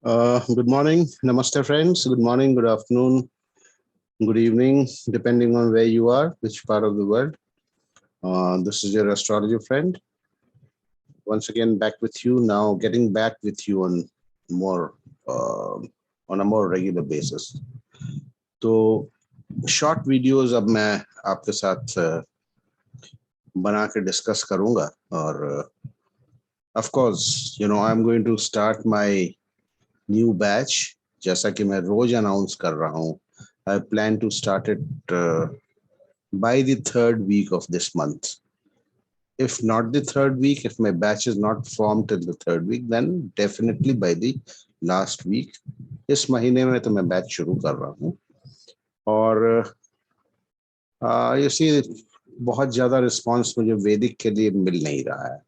Good morning, namaste, friends. Good morning, good afternoon, good evening, depending on where you are, which part of the world. This is your astrologer friend. Once again, back with you now, getting back with you more uh, on a more regular basis. तो short videos अब मैं आपके साथ बना के discuss करूंगा और of course I am going to start my new batch जैसा कि मैं रोज अनाउंस कर रहा हूं. I plan to start it by the third week of this month. If not the third week, if my batch is not formed till the third week, then definitely by the last week. इस महीने में तो मैं batch शुरू कर रहा हूँ और you see बहुत ज्यादा रिस्पांस मुझे वैदिक के लिए मिल नहीं रहा है.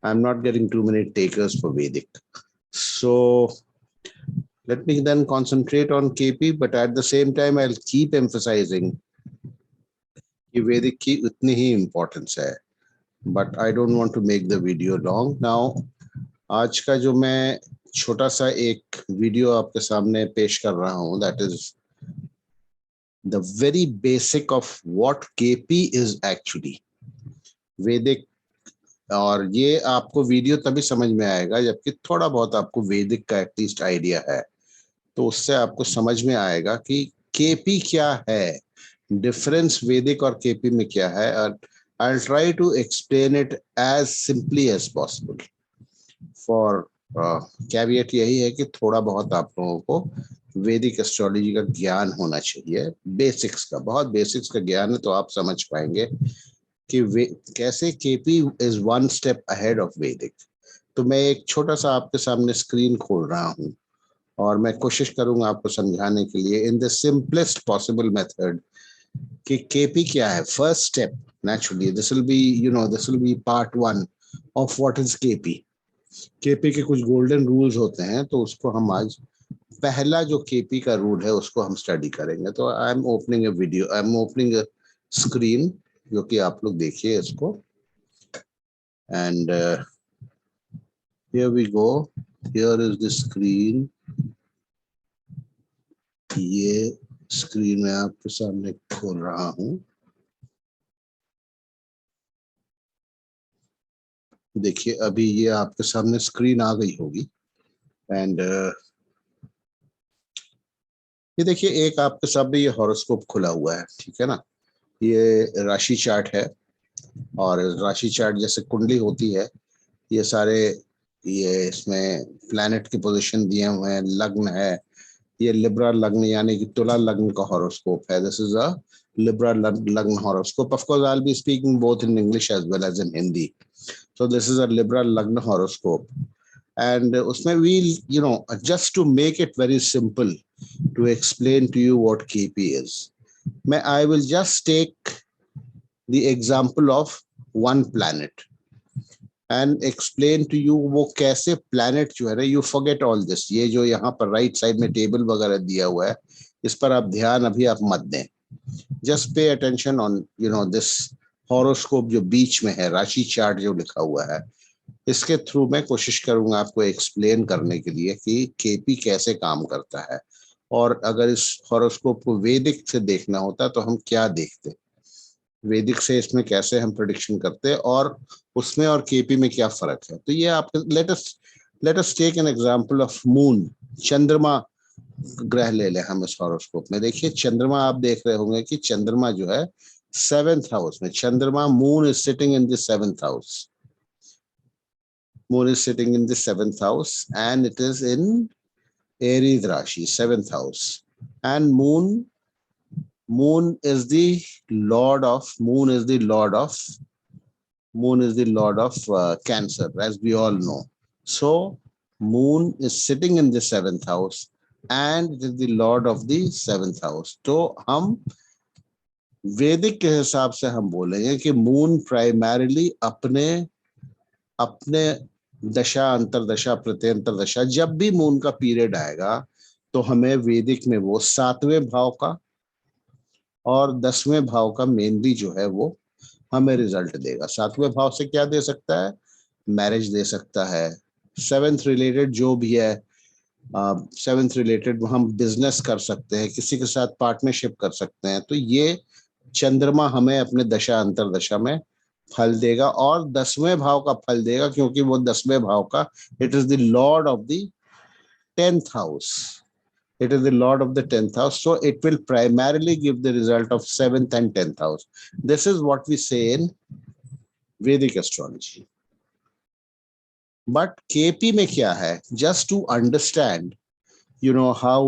I am not getting too many takers for Vedic. So let me then concentrate on KP, but at the same time I'll keep emphasizing कि वैदिक की उतनी ही इम्पोर्टेंस है. But I don't want to make the video long. Now आज का जो मैं छोटा सा एक वीडियो आपके सामने पेश कर रहा हूँ, that is the very basic of what KP is actually वैदिक. और ये आपको वीडियो तभी समझ में आएगा जबकि थोड़ा बहुत आपको वैदिक का एटलीस्ट आइडिया है. तो उससे आपको समझ में आएगा कि केपी क्या है, डिफरेंस वैदिक और केपी में क्या है. और I'll try to explain it as simply as possible. For caveat यही है कि थोड़ा बहुत आप लोगों को वैदिक एस्ट्रोलॉजी का ज्ञान होना चाहिए, बेसिक्स का, बहुत बेसिक्स का ज्ञान है तो आप समझ पाएंगे कि कैसे KP is one step ahead of वैदिक. तो मैं एक छोटा सा आपके सामने स्क्रीन खोल रहा हूँ और मैं कोशिश करूंगा आपको समझाने के लिए in the simplest possible method कि केपी क्या है. First step, naturally this will be part 1 of what is KP. KP के कुछ गोल्डन रूल्स होते हैं तो उसको हम आज पहला जो केपी का रूल है उसको हम स्टडी करेंगे. तो I am opening a screen जो कि आप लोग देखिए इसको. And here we go. Here is the screen. ये स्क्रीन मैं आपके सामने खोल रहा हूँ. देखिए अभी ये आपके सामने स्क्रीन आ गई होगी. एंड ये देखिए एक आपके सामने ये हॉरोस्कोप खुला हुआ है, ठीक है ना. ये राशि चार्ट है और राशि चार्ट जैसे कुंडली होती है, ये सारे ये इसमें प्लैनेट की पोजीशन दिए हुए हैं. लग्न है, ये लिब्रा लग्न यानी कि तुला लग्न का हॉरोस्कोप है. This is a Libra lagna horoscope. Of course I will be speaking both in English as well as in Hindi. So this is a Libra Lagna horoscope, and usme we'll just to make it very simple to explain to you what KP is. I will just take the example of one planet and explain to you वो कैसे planet जो है ना, you forget all this. ये जो यहाँ पर right side में टेबल वगैरह दिया हुआ है इस पर आप ध्यान अभी आप मत दें. Just pay attention on this horoscope जो बीच में है, राशि चार्ट जो लिखा हुआ है, इसके थ्रू मैं कोशिश करूंगा आपको एक्सप्लेन करने के लिए कि केपी कैसे काम करता है. और अगर इस हॉरोस्कोप को वैदिक से देखना होता तो हम क्या देखते, वैदिक से इसमें कैसे हम प्रेडिक्शन करते और उसमें और केपी में क्या फर्क है. तो ये आपके let us take an example of moon. चंद्रमा ग्रह ले लें हम इस हॉरोस्कोप में. देखिए चंद्रमा आप देख रहे होंगे कि चंद्रमा जो है 7th हाउस में. चंद्रमा moon is sitting in the 7th house. Moon is sitting in the 7th house and it is in Aries Rashi, 7th house. And moon is the lord of Cancer, as we all know. So moon is sitting in the 7th house and it is the lord of the 7th house. तो हम वैदिक के हिसाब से हम बोलेंगे कि moon primarily अपने दशा अंतरदशा प्रत्यंतर दशा जब भी मून का पीरियड आएगा तो हमें वैदिक में वो 7वें भाव का और 10वें भाव का मेनली जो है वो हमें रिजल्ट देगा. 7वें भाव से क्या दे सकता है, मैरिज दे सकता है. 7th रिलेटेड जो भी है सेवेंथ रिलेटेड हम बिजनेस कर सकते हैं, किसी के साथ पार्टनरशिप कर सकते हैं। तो ये चंद्रमा हमें अपने दशा अंतरदशा में फल देगा और 10वें भाव का फल देगा, क्योंकि वो 10वें भाव का it is the Lord of the 10th house. It is the lord of the 10th house, so it will primarily give the result of 7th and 10th house. This is what we say in Vedic astrology. But KP में क्या है? Just to understand, you know, how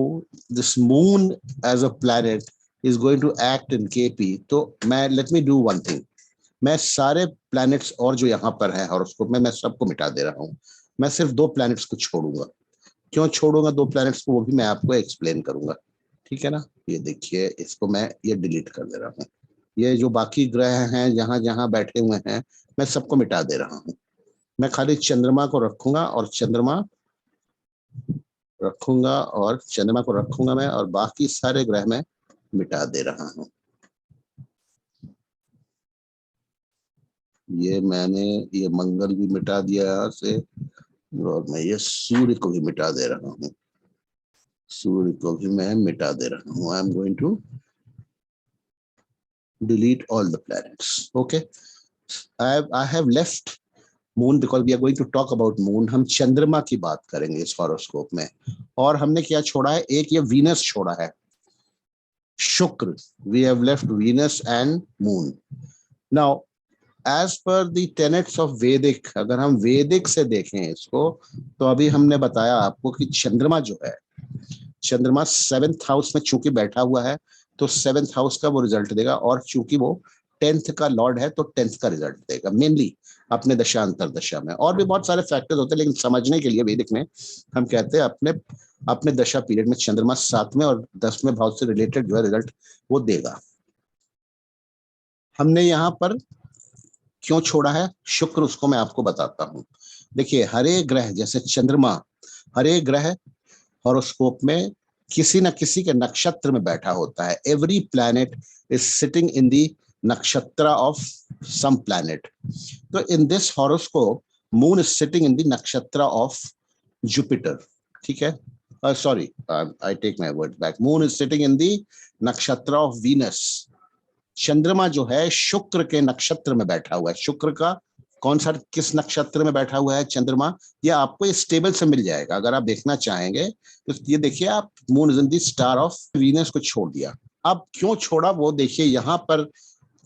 this moon as a planet is going to act in KP. तो मैं let me do one thing. मैं सारे planets और जो यहाँ पर है horoscope में, मैं सबको मिटा दे रहा हूँ. मैं सिर्फ 2 planets को छोड़ूंगा. क्यों छोड़ूंगा 2 प्लैनेट्स को, वो भी मैं आपको एक्सप्लेन करूंगा. ठीक है ना? ये देखिए, इसको मैं ये डिलीट कर दे रहा हूँ. ये जो बाकी ग्रह हैं जहां जहां बैठे हुए हैं, मैं सबको मिटा दे रहा हूँ. मैं खाली चंद्रमा को रखूंगा और चंद्रमा को रखूंगा मैं, और बाकी सारे ग्रह में मिटा दे रहा हूँ. ये मैंने ये मंगल भी मिटा दिया यहाँ से, और मैं ये सूर्य को भी मिटा दे रहा हूँ. सूर्य को भी मैं मिटा दे रहा हूँ. I am going to delete all the planets. Okay, I have left moon because we are going to talk about moon. हम चंद्रमा की बात करेंगे इस हॉरोस्कोप में. और हमने क्या छोड़ा है? एक ये वीनस छोड़ा है, शुक्र. We have left Venus and moon. Now, as per the tenets of Vedic, अगर हम वेदिक से देखें इसको, तो अभी हमने बताया आपको कि चंद्रमा जो है, चंद्रमा 7th हाउस में चूंकि बैठा हुआ है, तो 7th हाउस का वो रिजल्ट देगा, और चूंकि वो 10th का लॉर्ड है तो 10th का रिजल्ट देगा, मेनली अपने दशा अंतरदशा में. और भी बहुत सारे फैक्टर्स होते हैं, लेकिन समझने के लिए वैदिक में हम कहते हैं अपने दशा पीरियड में चंद्रमा 7वें और 10वें भाव से रिलेटेड जो है रिजल्ट वो देगा. हमने यहाँ पर क्यों छोड़ा है शुक्र, उसको मैं आपको बताता हूँ. देखिए, हर एक ग्रह, जैसे चंद्रमा, हर एक ग्रह हॉरोस्कोप में किसी न किसी के नक्षत्र में बैठा होता है. Every planet is sitting in the nakshatra of some planet. तो in this horoscope moon is sitting in the nakshatra of Jupiter. ठीक है, sorry, I take my word back. Moon is sitting in the nakshatra of Venus. चंद्रमा जो है शुक्र के नक्षत्र में बैठा हुआ है. शुक्र का कौन सा, किस नक्षत्र में बैठा हुआ है चंद्रमा, ये आपको इस टेबल से मिल जाएगा अगर आप देखना चाहेंगे. तो ये देखिए आप, moon is in the star of Venus को छोड़ दिया. अब क्यों छोड़ा वो देखिए. यहाँ पर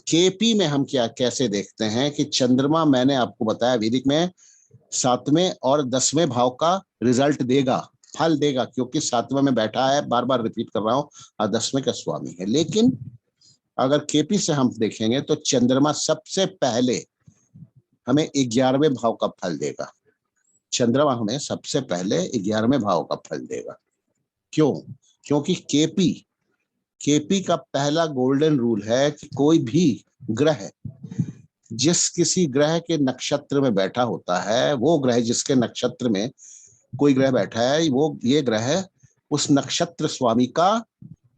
केपी में हम क्या कैसे देखते हैं कि चंद्रमा, मैंने आपको बताया वैदिक में 7वें और 10वें भाव का रिजल्ट देगा, फल देगा, क्योंकि 7वें में बैठा है, बार बार रिपीट कर रहा हूं, और 10वें का स्वामी है. लेकिन अगर केपी से हम देखेंगे तो चंद्रमा सबसे पहले हमें 11वें भाव का फल देगा. चंद्रमा हमें सबसे पहले 11वें भाव का फल देगा. क्यों? क्योंकि केपी का पहला गोल्डन रूल है कि कोई भी ग्रह जिस किसी ग्रह के नक्षत्र में बैठा होता है, वो ग्रह जिसके नक्षत्र में कोई ग्रह बैठा है, वो ये ग्रह उस नक्षत्र स्वामी का,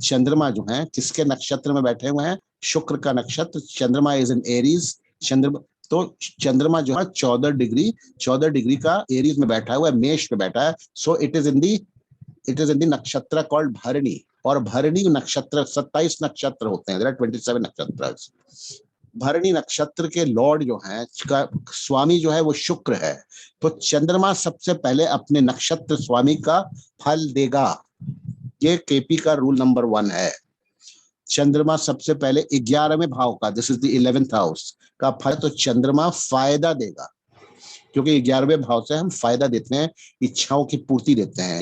चंद्रमा जो है किसके नक्षत्र में बैठे हुए हैं, शुक्र का नक्षत्र. चंद्रमा इज इन एरीज. चंद्रमा जो है 14 डिग्री का एरीज में बैठा हुआ है, मेष में बैठा है. सो इट इज इन दी नक्षत्र कॉल्ड भरणी. और भरणी नक्षत्र 27 नक्षत्र होते हैं. 27 नक्षत्र. भरणी नक्षत्र के लॉर्ड जो है, स्वामी जो है वो शुक्र है. तो चंद्रमा सबसे पहले अपने नक्षत्र स्वामी का फल देगा. ये केपी का रूल नंबर 1 है. चंद्रमा सबसे पहले 11वें भाव का, this is the 11th house का फल, तो चंद्रमा फायदा देगा, क्योंकि 11वें भाव से हम फायदा देते हैं, इच्छाओं की पूर्ति देते हैं.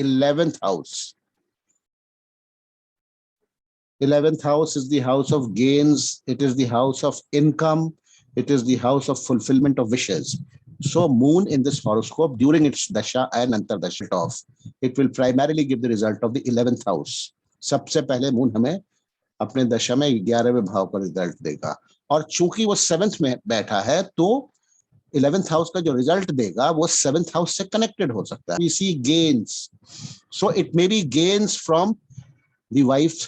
11th house is the house of gains. It is the house of income. It is the house of fulfillment of wishes. So moon in this horoscope during its dasha and antardasha of, it will primarily give the result of the 11th house. सबसे पहले moon हमें अपने दशा में 11वें भाव पर result देगा. और चूंकि वो 7th में बैठा है, तो 11th हाउस का जो रिजल्ट देगा वो 7th हाउस से कनेक्टेड हो सकता है. We see gains. So it may be gains from the wife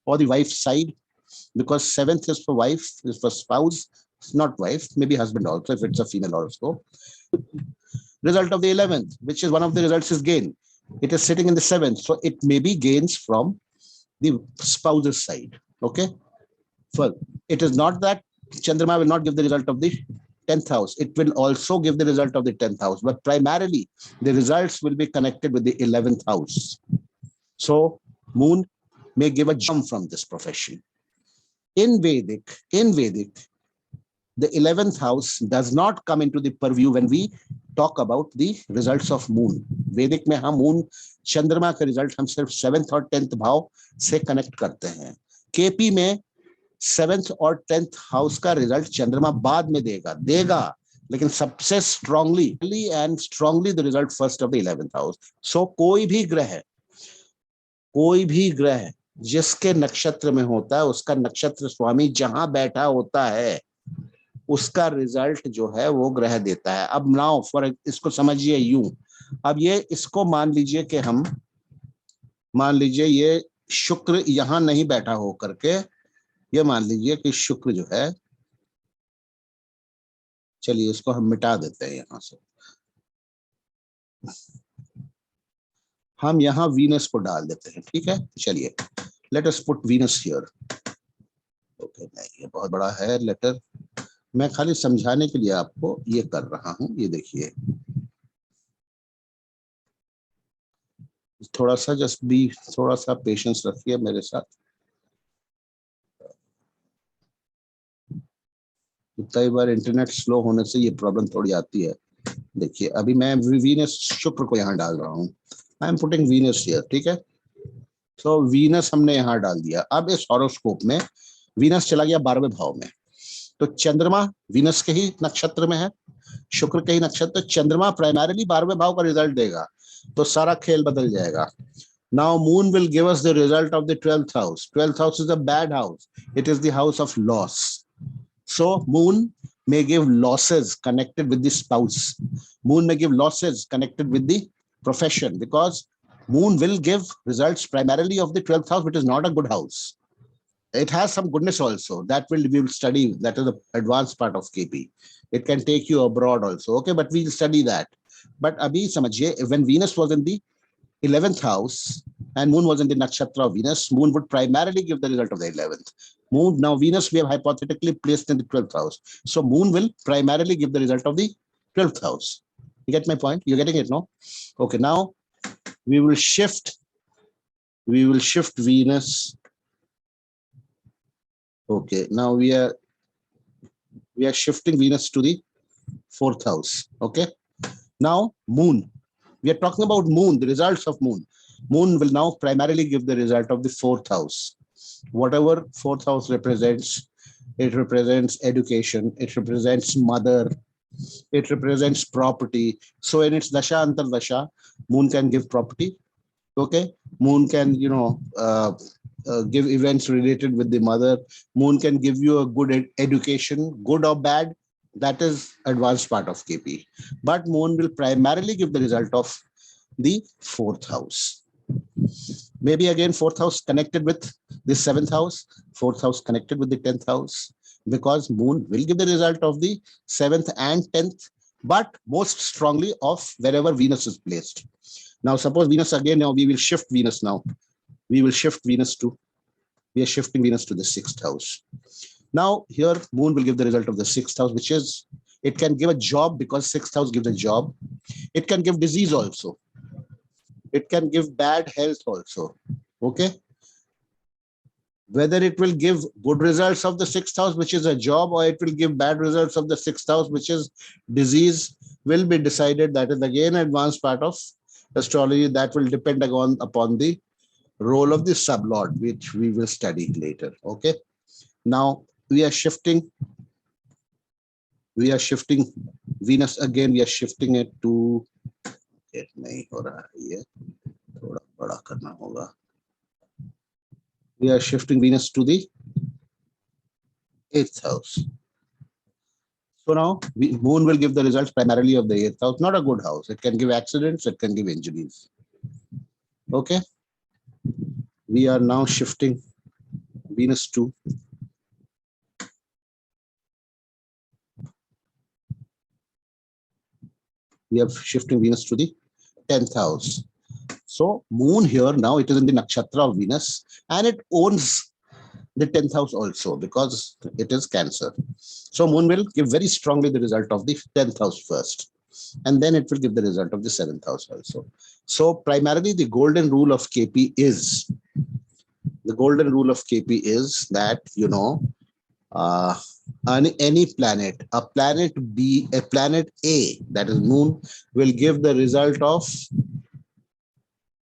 or the wife's side, because 7th is for wife, is for spouse. It's not wife, maybe husband also if it's a female horoscope. Result of the 11th, which is one of the results, is gain. It is sitting in the 7th. So it may be gains from the spouse's side. Okay. Well, it is not that Chandrama will not give the result of the 10th house. It will also give the result of the 10th house, but primarily the results will be connected with the 11th house. So moon may give a jump from this profession. In Vedic, the 11th house does not come into the purview when we talk about the results of moon. Vedic में हम moon चंद्रमा का result हम सिर्फ 7th और 10th भाव से connect करते हैं. KP में 7th और 10th हाउस का रिजल्ट चंद्रमा बाद में देगा लेकिन सबसे strongly the result first of the 11th house. So कोई भी ग्रह जिसके नक्षत्र में होता है उसका नक्षत्र स्वामी जहां बैठा होता है उसका रिजल्ट जो है वो ग्रह देता है. अब नाउ फॉर इसको समझिए यूं, अब ये इसको मान लीजिए ये शुक्र यहां नहीं बैठा हो करके, ये मान लीजिए कि शुक्र जो है, चलिए इसको हम मिटा देते हैं यहां से, हम यहां वीनस को डाल देते हैं. ठीक है, चलिए let us put Venus here. Okay, नहीं ये बहुत बड़ा है लेटर, मैं खाली समझाने के लिए आपको ये कर रहा हूं. ये देखिए थोड़ा सा पेशेंस रखिए मेरे साथ. कई बार इंटरनेट स्लो होने से ये प्रॉब्लम थोड़ी आती है. देखिए अभी मैं वीनस शुक्र को यहाँ डाल रहा हूँ. I am putting Venus here. ठीक है, तो वीनस हमने यहाँ डाल दिया. अब इस हॉरोस्कोप में वीनस चला गया 12वें भाव में, तो चंद्रमा वीनस के ही नक्षत्र में है, शुक्र के ही नक्षत्र. चंद्रमा प्राइमरीली 12वें भाव का रिजल्ट देगा, तो सारा खेल बदल जाएगा. Now moon will give us the result of the 12th house. 12th house is a bad house. It is the house of loss. So moon may give losses connected with the spouse. Moon may give losses connected with the profession, because moon will give results primarily of the 12th house, which is not a good house. It has some goodness also. That we will study. That is the advanced part of KP. It can take you abroad also. Okay, but we'll study that. But abhi samajhiye, when Venus was in the 11th house and moon was in the nakshatra of Venus, moon would primarily give the result of the 11th. Moon, now Venus we have hypothetically placed in the 12th house. So moon will primarily give the result of the 12th house. You get my point? You're getting it, no? Okay, now we will shift Venus. Okay, now we are shifting Venus to the 4th house. Okay, now moon. We are talking about moon, the results of moon. Moon will now primarily give the result of the 4th house. Whatever 4th house represents, it represents education, it represents mother, it represents property. So in its dasha antar dasha, moon can give property. Okay, moon can give events related with the mother. Moon can give you a good education, good or bad. That is advanced part of KP. But moon will primarily give the result of the 4th house. Maybe again 4th house connected with the 7th house, 4th house connected with the 10th house, because moon will give the result of the 7th and 10th, but most strongly of wherever Venus is placed. Now suppose Venus again, now we will shift Venus now. We are shifting Venus to the 6th house. Now here moon will give the result of the 6th house, which is, it can give a job because 6th house gives a job. It can give disease also. It can give bad health also. Okay. Whether it will give good results of the 6th house, which is a job, or it will give bad results of the 6th house, which is disease, will be decided. That is again advanced part of astrology. That will depend upon the role of the sublord, which we will study later. Okay. Now we are shifting Venus again. We are shifting it to, we are shifting Venus to the 8th house. So now moon will give the results primarily of the 8th house, not a good house. It can give accidents, it can give injuries. Okay. We are now shifting Venus to the 10th house. So moon here now, it is in the nakshatra of Venus, and it owns the 10th house also because it is Cancer. So moon will give very strongly the result of the 10th house first, and then it will give the result of the 7th house also. So primarily the golden rule of KP is, that, uh, any planet, a planet B, a planet A, that is moon, will give the result of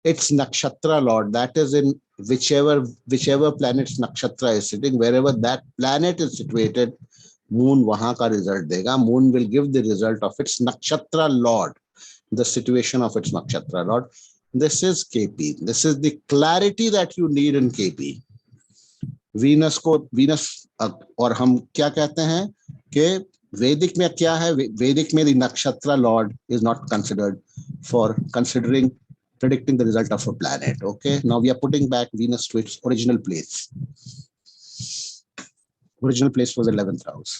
its nakshatra lord, that is in whichever planet's nakshatra is sitting, wherever that planet is situated, moon wahan ka result dega. Moon will give the result of its nakshatra lord, the situation of its nakshatra lord. This is KP. This is the clarity that you need in KP. Venus और हम क्या कहते हैं कि वैदिक में क्या है, वैदिक में द नक्षत्र Lord is not considered for considering predicting the result of a planet. Okay, now we are putting back Venus to its original place. Original place was 11th house.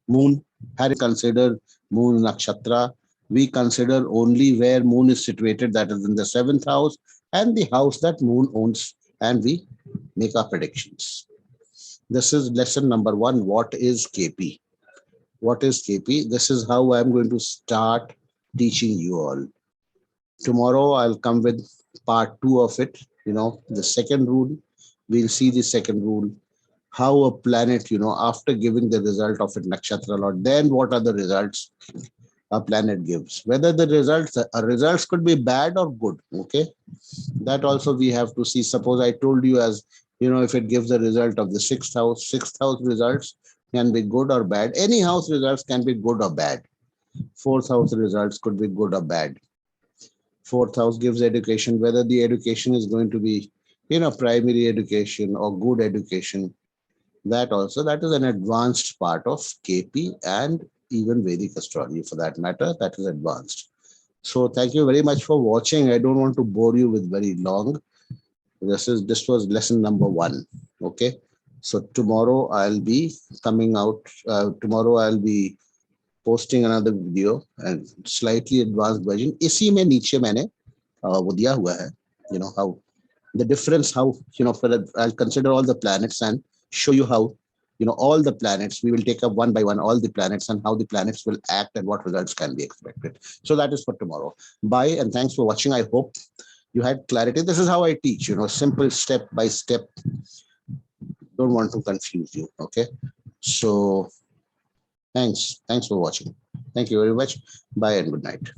Moon, had considered moon nakshatra, we consider only where moon is situated, that is in the 7th house, and the house that moon owns, and we make our predictions. This is lesson number 1. What is KP? What is KP? This is how I'm going to start teaching you all. Tomorrow I'll come with part 2 of it. The second rule. We'll see the second rule. How a planet, after giving the result of it nakshatra lord, then what are the results a planet gives? Whether the results could be bad or good. Okay, that also we have to see. Suppose I told you, as if it gives the result of the sixth house results can be good or bad. Any house results can be good or bad. Fourth house results could be good or bad. Fourth house gives education, whether the education is going to be, primary education or good education. That is an advanced part of KP and even Vedic astrology for that matter. That is advanced. So thank you very much for watching. I don't want to bore you with very long. This was lesson number 1. Okay. So tomorrow I'll be coming out. Tomorrow I'll be posting another video and slightly advanced version. इसी में नीचे मैंने वो दिया हुआ है. How the difference, how I'll consider all the planets and show you how all the planets, we will take up one by one all the planets and how the planets will act and what results can be expected. So that is for tomorrow. Bye and thanks for watching. I hope you had clarity. This is how I teach, simple step by step. Don't want to confuse you. Okay, so thanks for watching. Thank you very much. Bye and good night.